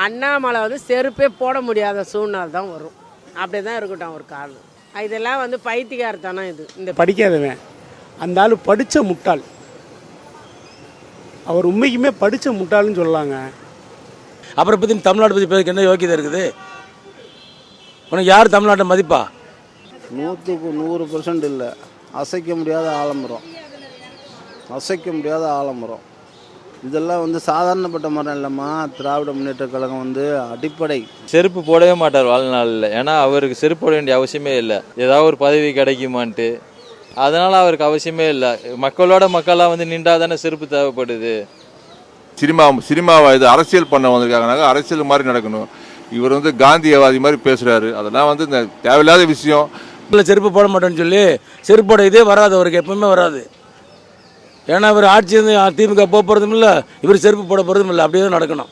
அண்ணாமலை வந்து செருப்பே போட முடியாத சூழ்நிலை தான் வரும். அப்படி தான் இருக்கட்டும் ஒரு காலம். இதெல்லாம் வந்து பைத்தியக்காரத்தனம். இது இந்த படிக்காதவன் அந்த ஆள் படித்த முட்டாள். அவர் உண்மைக்குமே படித்த முட்டாள்னு சொல்லலாங்க. அப்புறம் பற்றி தமிழ்நாட்டை பற்றி பேருக்கு என்ன யோக்கியதை இருக்குது? உனக்கு யார் தமிழ்நாட்டை மதிப்பா? 100க்கு 100% இல்லை. அசைக்க முடியாத ஆலமரம், அசைக்க முடியாத ஆலமரம். இதெல்லாம் வந்து சாதாரணப்பட்ட மரம் இல்லைம்மா. திராவிட முன்னேற்ற கழகம் வந்து அடிப்படை. செருப்பு போடவே மாட்டார் வாழ்நாளில். ஏன்னா அவருக்கு செருப்பு போட வேண்டிய அவசியமே இல்லை. ஏதாவது ஒரு பதவி கிடைக்குமான்ட்டு, அதனால் அவருக்கு அவசியமே இல்லை. மக்களோட மக்களாக வந்து நின்றா தானே செருப்பு தேவைப்படுது. சினிமாவை இது அரசியல் பண்ண வந்திருக்காங்கனாக்க அரசியல் மாதிரி நடக்கணும். இவர் வந்து காந்தியவாதி மாதிரி பேசுகிறாரு. அதெல்லாம் வந்து இந்த தேவையில்லாத விஷயம். இல்லை செருப்பு போட மாட்டேன்னு சொல்லி செருப்பு போட இதே வராது, அவருக்கு எப்பவுமே வராது. ஏன்னா இவர் ஆட்சி வந்து திமுக போக போகிறதும் இல்லை, இவர் செருப்பு போட போகிறதும் இல்லை. அப்படியே தான் நடக்கணும்.